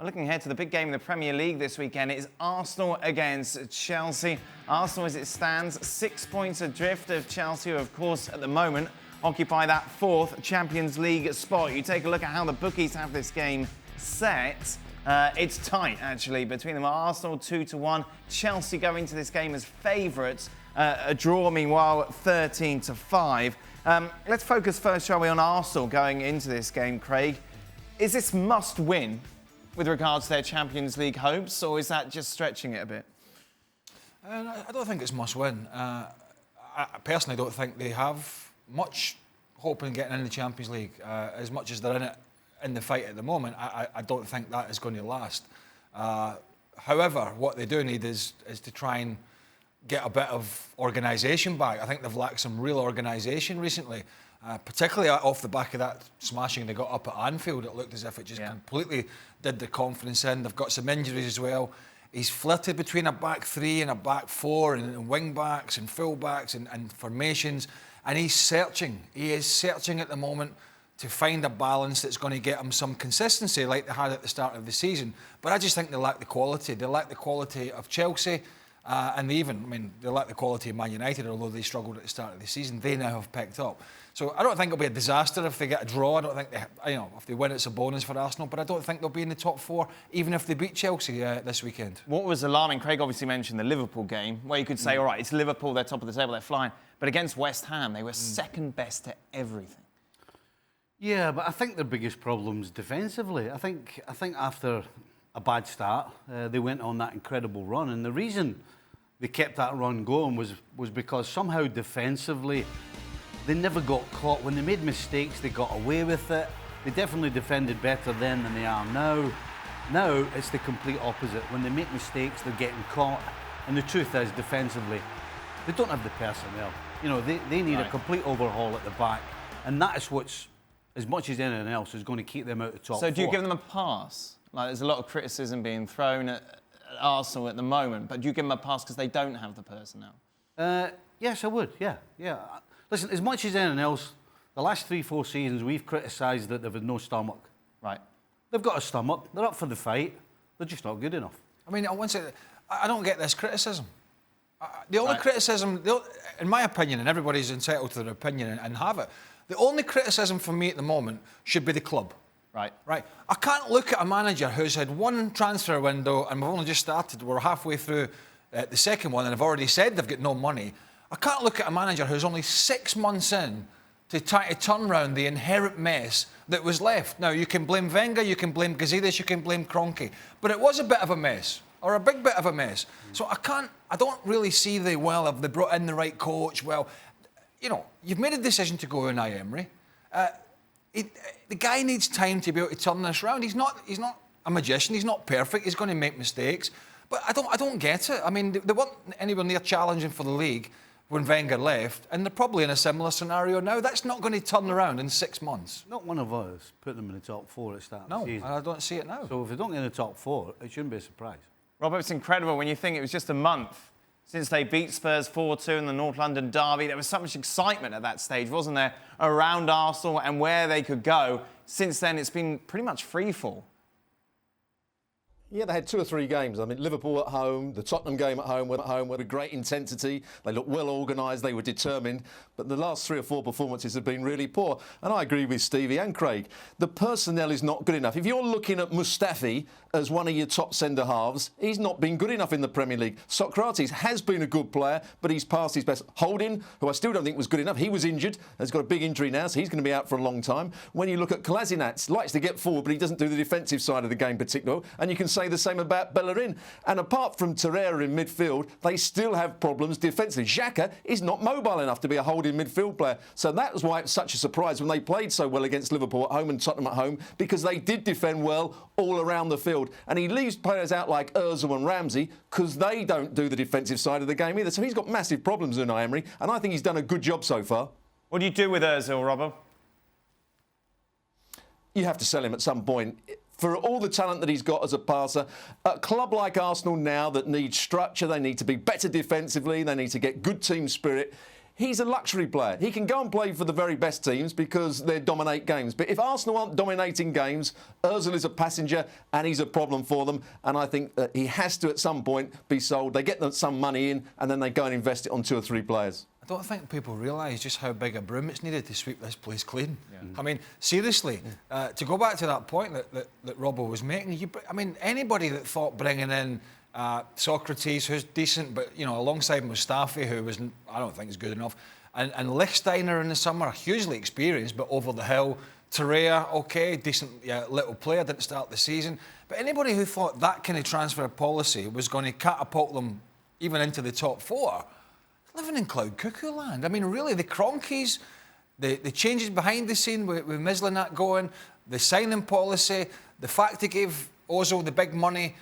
Looking ahead to the big game in the Premier League this weekend, it is Arsenal against Chelsea. Arsenal, as it stands, 6 points adrift of Chelsea, who, of course, at the moment, occupy that fourth Champions League spot. You take a look at how the bookies have this game set. It's tight, actually, between them. Arsenal 2-1. Chelsea go into this game as favourites. A draw, meanwhile, 13-5. Let's focus first, shall we, on Arsenal going into this game, Craig. Is this must-win with regards to their Champions League hopes, or is that just stretching it a bit? I don't think it's must-win. I personally don't think they have much hope in getting in the Champions League. As much as they're in it in the fight at the moment, I don't think that is going to last. However, what they do need is to try and get a bit of organisation back. I think they've lacked some real organisation recently. Particularly off the back of that smashing they got up at Anfield. It looked as if it just completely did the confidence in. They've got some injuries as well. He's flirted between a back three and a back four and wing backs and full backs and formations. And he's searching. He is searching at the moment to find a balance that's going to get him some consistency like they had at the start of the season. But I just think they lack the quality. They lack the quality of Chelsea. And they lack the quality of Man United, although they struggled at the start of the season. They now have picked up. So I don't think it'll be a disaster if they get a draw. I don't think if they win, it's a bonus for Arsenal. But I don't think they'll be in the top four, even if they beat Chelsea this weekend. What was alarming, Craig obviously mentioned the Liverpool game, where you could say, all right, it's Liverpool, they're top of the table, they're flying. But against West Ham, they were second best at everything. Yeah, but I think their biggest problem's defensively. I think after a bad start, they went on that incredible run, and the reason they kept that run going was because somehow defensively they never got caught. When they made mistakes, they got away with it. They definitely defended better then than they are now. Now it's the complete opposite. When they make mistakes, they're getting caught. And the truth is, defensively, they don't have the personnel. You know, they need a complete overhaul at the back, and that is what's, as much as anything else, is going to keep them out of the top So do you four. give them a pass? Like, there's a lot of criticism being thrown at Arsenal at the moment, but do you give them a pass because they don't have the personnel? Yes, I would, yeah. Listen, as much as anything else, the last 3-4 seasons, we've criticised that they've had no stomach. Right. They've got a stomach, they're up for the fight, they're just not good enough. I mean, I don't get this criticism. The only criticism, in my opinion, and everybody's entitled to their opinion and have it, the only criticism for me at the moment should be the club. Right. I can't look at a manager who's had one transfer window and we've only just started. We're halfway through the second one and I've already said they've got no money. I can't look at a manager who's only 6 months in to try to turn around the inherent mess that was left. Now, you can blame Wenger, you can blame Gazidis, you can blame Kroenke, but it was a bit of a mess, or a big bit of a mess. So I don't really see the, well, have they brought in the right coach? Well, you know, you've made a decision to go Unai Emery. The guy needs time to be able to turn this around. He's not a magician. He's not perfect. He's going to make mistakes. But I don't get it. I mean, they weren't anywhere near challenging for the league when Wenger left, and they're probably in a similar scenario now. That's not going to turn around in 6 months. Not one of us put them in the top four at the start of the season. No, I don't see it now. So if they don't get in the top four, it shouldn't be a surprise. Robert, it's incredible when you think it was just a month since they beat Spurs 4-2 in the North London derby. There was so much excitement at that stage, wasn't there, around Arsenal and where they could go. Since then, it's been pretty much free fall. Yeah, they had 2 or 3 games. I mean, Liverpool at home, the Tottenham game at home with great intensity. They looked well organised, they were determined. But the last 3 or 4 performances have been really poor. And I agree with Stevie and Craig. The personnel is not good enough. If you're looking at Mustafi as one of your top centre-halves, he's not been good enough in the Premier League. Socrates has been a good player, but he's past his best. Holding, who I still don't think was good enough, he was injured. He's got a big injury now, so he's going to be out for a long time. When you look at Kolasinac, likes to get forward, but he doesn't do the defensive side of the game particularly. And you can say the same about Bellerin. And apart from Torreira in midfield, they still have problems defensively. Xhaka is not mobile enough to be a holding midfield player. So that was why it was such a surprise when they played so well against Liverpool at home and Tottenham at home, because they did defend well all around the field. And he leaves players out like Ozil and Ramsey because they don't do the defensive side of the game either. So he's got massive problems, Unai Emery, and I think he's done a good job so far. What do you do with Ozil, Robert? You have to sell him at some point. For all the talent that he's got as a passer, a club like Arsenal now that needs structure, they need to be better defensively, they need to get good team spirit. he's a luxury player. He can go and play for the very best teams because they dominate games. But if Arsenal aren't dominating games, Ozil is a passenger and he's a problem for them. And I think that he has to, at some point, be sold. They get some money in and then they go and invest it on 2 or 3 players. I don't think people realise just how big a broom it's needed to sweep this place clean. Yeah. I mean, seriously, to go back to that point that Robbo was making, anybody that thought bringing in Socrates, who's decent, but, alongside Mustafi, who was, I don't think is good enough, and Lichtsteiner in the summer, hugely experienced, but over the hill. Torreira, OK, decent little player, didn't start the season. But anybody who thought that kind of transfer policy was going to catapult them even into the top 4, living in cloud cuckoo land. I mean, really, the Cronkies, the changes behind the scene with Mislintat going, the signing policy, the fact they gave Ozil the big money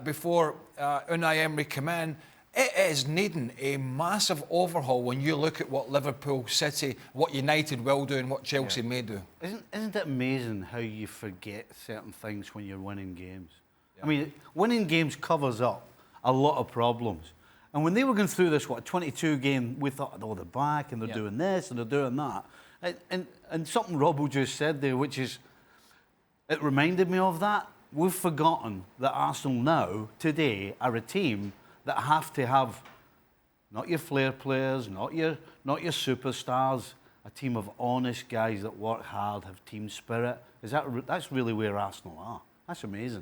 before Unai Emery came in, it is needing a massive overhaul when you look at what Liverpool, City, what United will do and what Chelsea may do. Isn't it amazing how you forget certain things when you're winning games? Yeah. I mean, winning games covers up a lot of problems. And when they were going through this, 22 game, we thought, oh, they're back and they're doing this and they're doing that. And something Robbo just said there, which is, it reminded me of that. We've forgotten that Arsenal now, today, are a team that have to have not your flair players, not your superstars, a team of honest guys that work hard, have team spirit. That's really where Arsenal are. That's amazing.